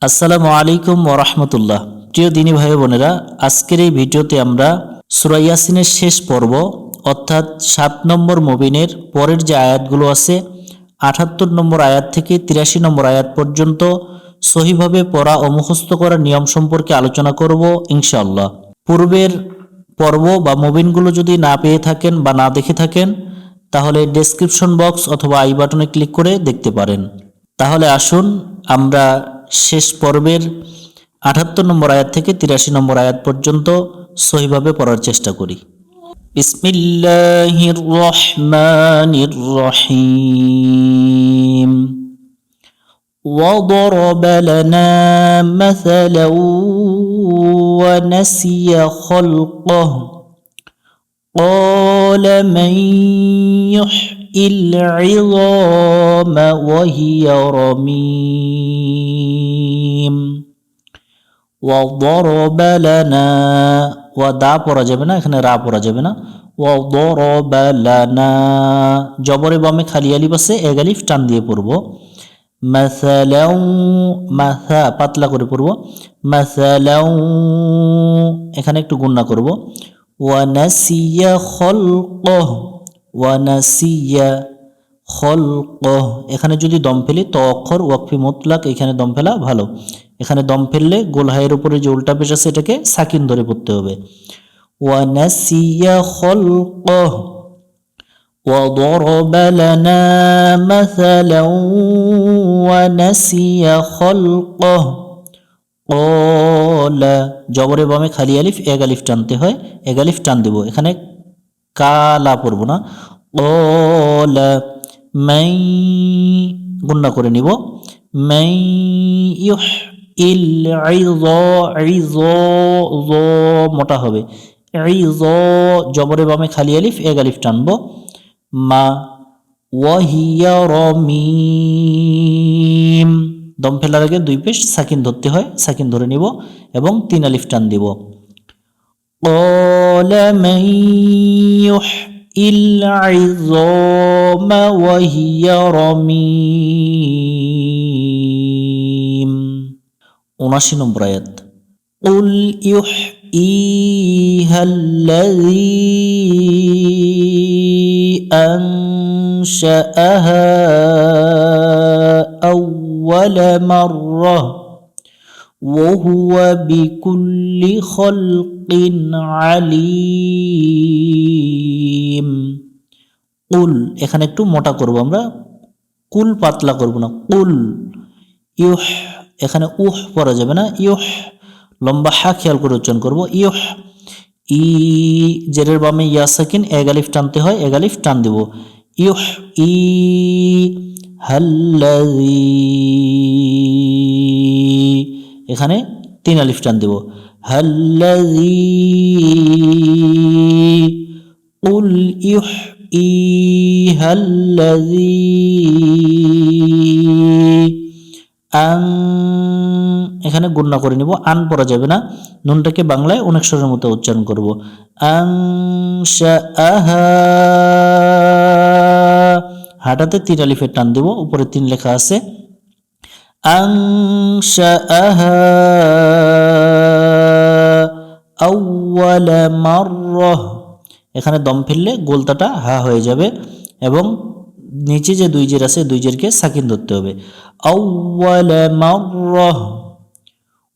আসসালামু আলাইকুম ওয়া রাহমাতুল্লাহ। প্রিয় দিনী ভাই বোনেরা, আজকের এই ভিডিওতে আমরা সূরা ইয়াসিনের শেষ পর্ব অর্থাৎ 7 নম্বর মুবিনের পরের যে আয়াতগুলো আছে 78 নম্বর আয়াত থেকে 83 নম্বর আয়াত পর্যন্ত সহিভাবে পড়া ও মুখস্থ করার নিয়ম সম্পর্কে আলোচনা করব ইনশাআল্লাহ। পূর্বের পর্ব বা মুবিনগুলো যদি না পেয়ে থাকেন বা না দেখে থাকেন তাহলে ডেসক্রিপশন বক্স অথবা আই বাটনে ক্লিক করে দেখতে পারেন। তাহলে আসুন আমরা শেষ পর্বের 78 নম্বর আয়াত থেকে 83 নম্বর আয়াত পর্যন্ত সহিভাবে পড়ার চেষ্টা করি। বিসমিল্লাহির রহমানির রহিম। وضرب لنا مثلا ونسي خلقه قال من يحيي العظام وهي رميم وضرب لنا ওয়াদা পড়া যাবে না, এখানে রা পড়া যাবে না। وضرب لنا জবরে বামে খালি আলিফ আছে, এক আলিফ টান দিয়ে পড়ব। মাসালাউ মাসা পাতলা করে পড়ব। মাসালাউ এখানে একটু গুণনা করব। ওয়ানাসিয়া খলকহ ওয়ানাসিয়া খলকহ এখানে যদি দম ফেলি তো অক্ষর ওয়াকফি মুতলাক, এখানে দম ফেলা ভালো। এখানে দম ফেললে গোলহায়ের উপরে যে উল্টা পেশ আছে এটাকে সাকিন ধরে পড়তে হবে। ওয়ানাসিয়া খলকহ وضرب لنا مثلا ونسي خلقه قال জবরে বামে খালি আলিফ এক আলিফ টানতে হয়, এক আলিফ টান দেব। এখানে কালা পড়ব না। قال من গুণনা করে নিব। من يحيي العظام মোটা হবে। জবরে বামে খালি আলিফ এক আলিফ টানবো। মা ওয়াহিয়া রমিম দম ফেলার আগে দুই পেশ সাকিন ধরতে হয়, সাকিন ধরে নিব এবং তিন আলিফ টান দিব। قال من يحيي العظام وهي رميم 79 নম্বর আয়াত। قل يحييها الذي أنشأها أول مرة وهو بكل خلق عليم قل এখানে একটু মোটা করব আমরা, কুল পাতলা করব না। কুল ইউহ এখানে উহ পড়া যাবে না, ইউহ লম্বা হা খেয়াল করে উচ্চারণ করব। ইউহ ই জেরের বামে ইয়া সাকিন এক আলিফ টানতে হয়, এক আলিফ টান দেব। ইউহ ই হাল্লাযী এখানে তিন আলিফ টান দেব। হাল্লাযী কুল ইউহই হাল্লাযী আন এখানে গুণনা করে নিব, আন পড়া যাবে না। নুনটাকে বাংলায় অনেক স্বরের মতো উচ্চারণ করব। আনশাআহা হাটাতে তিন আলিফের টান দেব, উপরে তিন লেখা আছে। আনশাআহা আউওয়ালা মাররাহ এখানে দম ফেললে গোলতাটা হা হয়ে যাবে এবং নিচে যে দুই জের আছে দুই জেরকে সাকিন ধরতে হবে। আউওয়ালা মাররাহ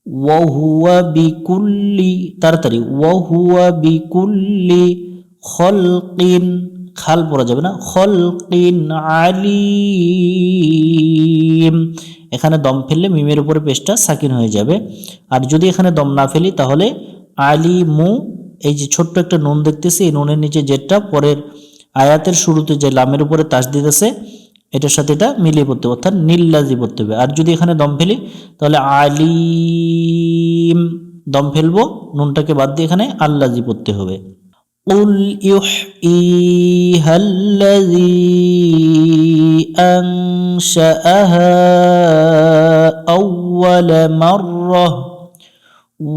ওয়াহুয়া বিকুল্লি তাড়াতাড়ি ওয়াহুয়া বিকুল্লি খলকিন খাল পড়া যাবে না, খলকিন আলিম এখানে দম ফেললে মিমের উপরে পেশটা সাকিন হয়ে যাবে। আর যদি এখানে দম না ফেলি তাহলে আলিমু এই যে ছোট্ট একটা নুন দেখতেছি, এই নুনের নিচে যেটা পরের আয়াতের শুরুতে যে লামের উপরে তাসদিদ আছে এটার সাথে এটা মিলিয়ে পড়তে হবে, অর্থাৎ নিল্লাজি পড়তে হবে। আর যদি এখানে দম ফেলি তাহলে আলিম দম ফেলবো, নুনটাকে বাদ দিয়ে এখানে আল্লাজি পড়তে হবে। قل يحييها الذي أنشأها أول مرة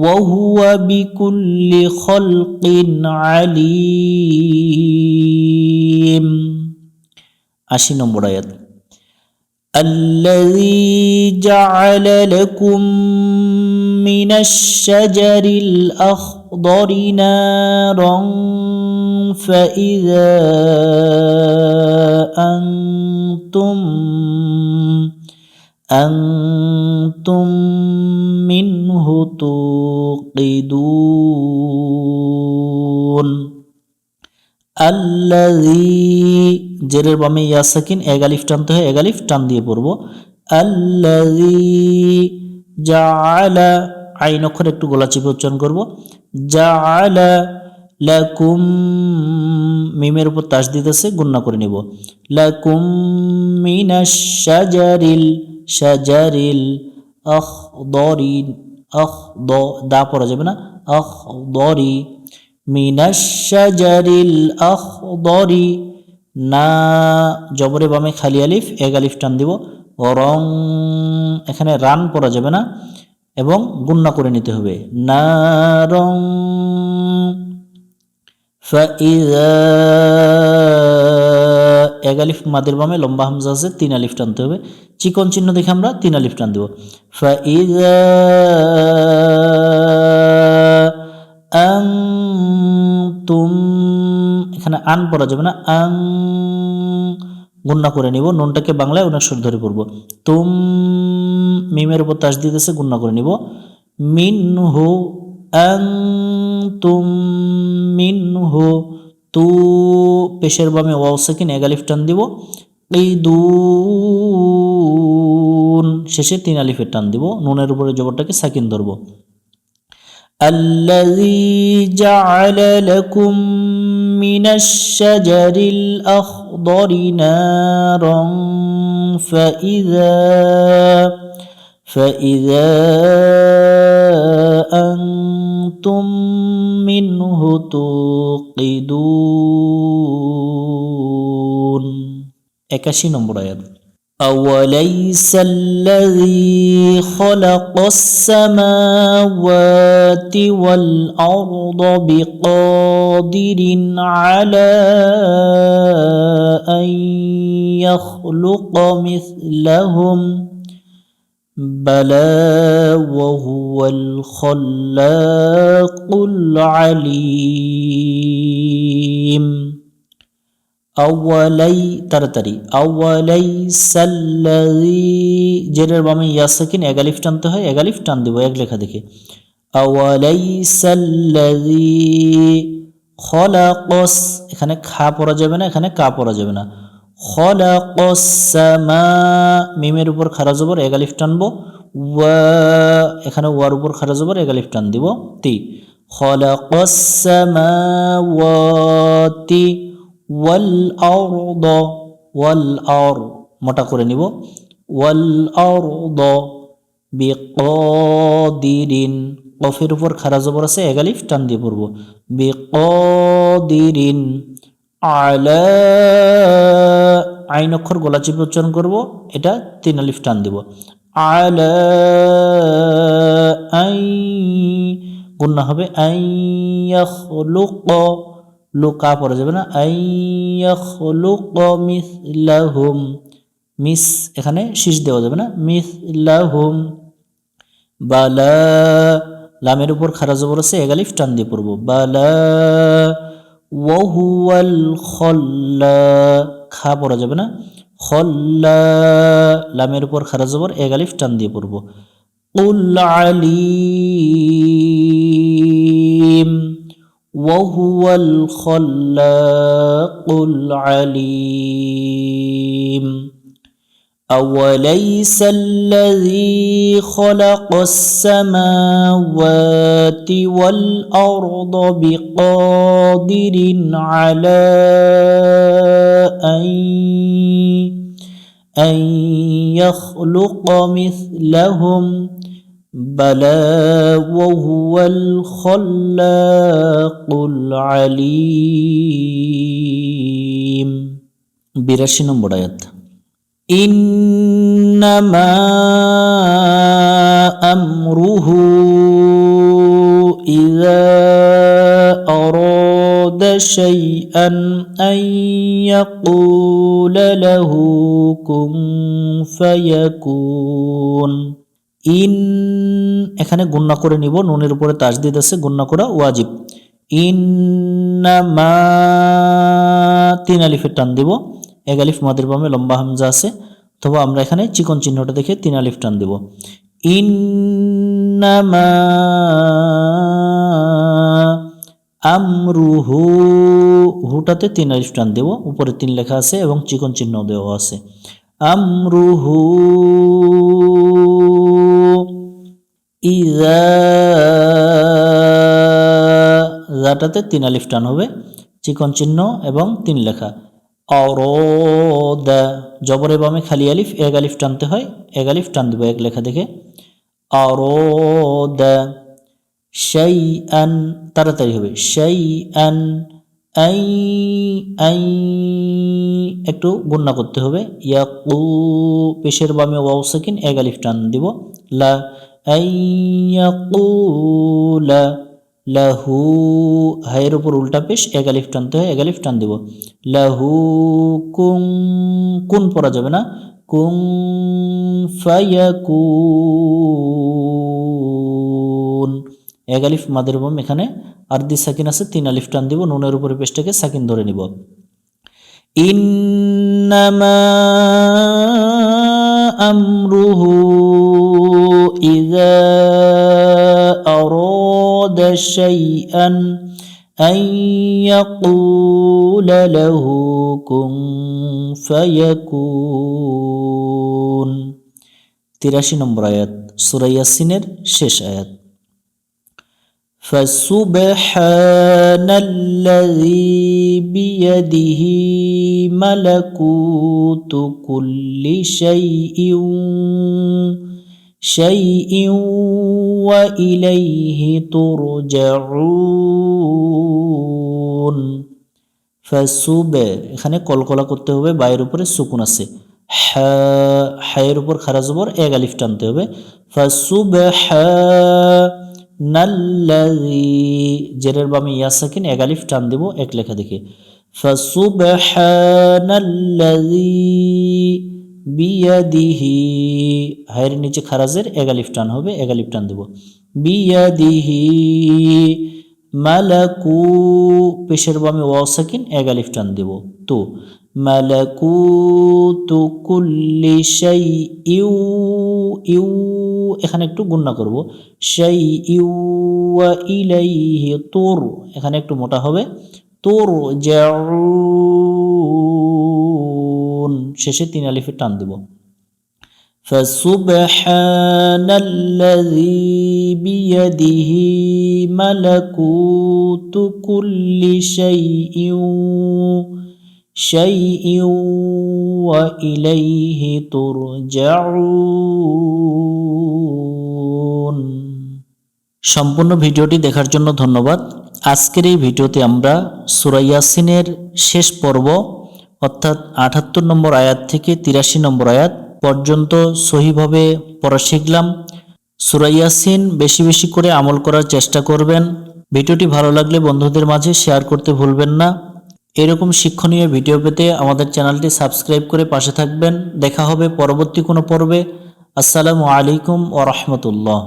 وهو بكل خلق عليم 80 নম্বর আয়াত। الذي جعل لكم من الشجر الأخضر نارا فإذا أنتم منه توقدون আল্লাযী জেরের বামে ইয়া সাকিন এক আলিফ টানতে হয় এক আলিফ টান দিয়ে পড়ব আল্লাযী জাআলা আইন অক্ষর একটু গলা চিপে উচ্চারণ করব জাআলা লাকুম মিমের উপর তাসদীদ আছে গুণনা করে নিব লাকুম মিনাশ শাজারিল আখদরি দা পড়া যাবে না আখদরি মিনাশ শাজারিল আখদরি না জবরে বামে খালি আলিফ এক আলিফ টান দিব রং এখানে রান পড়া যাবে না এবং গুণনা করে নিতে হবে না রং ফাইযা এক আলিফ মাদের বামে লম্বা হামজা আছে তিন আলিফ টানতে হবে চিকন চিহ্ন দেখে আমরা তিন আলিফ টান দেব ফাইযা আনতুম এখানে আন পড়া যাবে না আন গুণনা করে নিব নুনটাকে বাংলায় অনেক সুর ধরে পড়ব তুম মিমের উপর তাসদীদ আছে গুণনা করে নিব মিনহু আনতুম মিনহু তু পেশের বামে ওয়াও সাকিন এক আলিফ টান দিব ঈদুন শেষে তিন আলিফের টান দিব নুনের উপরে জবরটাকে সাকিন ধরব الذي جعل لكم من الشجر الأخضر نارا فإذا أنتم منه توقدون 81 নম্বর আয়াত أوليس الذي خلق السماوات والأرض بقادر على أن يخلق مثلهم بلى وهو الخلاق العليم আওয়ালাই তাড়াতাড়ি আওয়ালাইসাল্লাযী জেরের বামে ইয়া সাকিন এক আলিফ টানতে হয় এক আলিফ টান দিব এক লেখা দেখে আওয়ালাইসাল্লাযী খলাকস এখানে খা পড়া যাবে না এখানে কা পড়া যাবে না খলাকস সামা মিমের উপর খারা জবর এক আলিফ টানবো ওয়া এখানে ওয়ার উপর খারা জবর এক আলিফ টান দিব তি খলাকস সামাওয়াতি ওয়াল মোটা করে নিব ওয়াল বিকাদিরিন কফের উপর খারা জবর আছে এক আলিফ টান দিয়ে পড়ব বিকাদিরিন আলা আইন অক্ষর গলা চিপে উচ্চারণ করব এটা তিন আলিফ টান দিব আলা আই গুণনা হবে আই ইয়াখলুক লুকা পড়া যাবে না আইয়াখলুক মিসলাহুম মিস এখানে শীষ দেওয়া যাবে না মিসলাহুম বালা লামের উপর খারা জবর আছে এক আলিফ টান দিয়ে পড়ব বালা ওয়াহুয়াল খল্লা খা পড়া যাবে না খল্লা লামের উপর খারা জবর এক আলিফ টান দিয়ে পড়ব কুল আলিম وهو الخلاق العليم أوليس الذي خلق السماوات والأرض بقادر على أن يخلق مثلهم بلى وهو الخلاق العليم 82 নম্বর আয়াত إنما أمره إذا أراد شيئا أن يقول له كن فيكون ইন এখানে গুণনা করে নিব নুনের উপরে তাসদিদ আছে গুণনা করা ওয়াজিব ইন্নামা তিন আলিফের টান দিব এক আলিফ মাদের বামে লম্বা হামজা আছে অথবা আমরা এখানে চিকন চিহ্নটা দেখে তিন আলিফ টান দিব ইন্নামা আমরুহু হুটাতে তিন আলিফ টান দেব উপরে তিন লেখা আছে এবং চিকন চিহ্ন দেওয়া আছে আমরুহু ইযা জাটাতে তিন আলিফ টান হবে চিকন চিহ্ন এবং তিন লেখা অরদা জবরে বামে খালি আলিফ এক আলিফ টানতে হয় এক আলিফ টান দেব এক লেখা দেখে অরদা শাইআন তাড়াতাড়ি হবে শাইআন আই আই একটু গুণনা করতে হবে ইয়াকু পেশের বামে ওয়াও সাকিন এক আলিফ টান দিব লা আইয়াকুলা লাহু হায়ের উপর উল্টা পেশ এক আলিফ টানতে হয় এক আলিফ টান দিব লাহু কুন কুন পড়া যাবে না কুন ফায়াকুন এক আলিফ মাদের বাম এখানে আরদি সাকিন আছে তিন আলিফ টান দিব নুনের উপরে পেশটাকে সাকিন ধরে নিব ইন্নামা আমরুহু ইযা আরাদা শাইআন আন ইয়াকুলা লাহু কুন ফায়াকুন 83 নম্বর আয়াত সূরা ইয়াসিনের শেষ আয়াত فسبحان الذي بيده ملكوت كل شيء وإليه ترجعون এখানে কলকলা করতে হবে বাইরের উপরে সুকুন আছে হায়ের উপর খারা জবর এক আলিফ টানতে হবে নাল্লাযী জেরের বামে ইয়া সাকিন এক আলিফ টান দেব এক লেখা দেখে ফাসুবহানাল্লাযী বিয়াদিহি হায়ের নিচে খারাজের এক আলিফ টান হবে এক আলিফ টান দেব বিয়াদিহি মালাকু পেশের বামে ওয়াও সাকিন এক আলিফ টান দেব তো মালাকুতু কুল্লি শাইইউ এখানে একটু গুণনা করব শাইইউ ওয়া ইলাইহি তুর এখানে একটু মোটা হবে তুরজাউন শেষে তিন আলিফে টান দেব ফাসুবহানাল্লাযী বিয়াদিহি মালাকুতু কুল্লি শাইইউ ওয়া ইলাইহি তুরজাউন সম্পূর্ণ ভিডিওটি দেখার জন্য ধন্যবাদ আজকের এই ভিডিওতে আমরা সূরা ইয়াসিনের শেষ পর্ব অর্থাৎ ৭৮ নম্বর আয়াত থেকে ৮৩ নম্বর আয়াত পর্যন্ত সহিভাবে পড়া শিখলাম সূরা ইয়াসিন বেশি বেশি করে আমল করার চেষ্টা করবেন ভিডিওটি ভালো লাগলে বন্ধুদের মাঝে শেয়ার করতে ভুলবেন না এরকম শিক্ষণীয় ভিডিও পেতে আমাদের চ্যানেলটি সাবস্ক্রাইব করে পাশে থাকবেন দেখা হবে পরবর্তী কোনো পর্বে আসসালামু আলাইকুম ওয়া রাহমাতুল্লাহ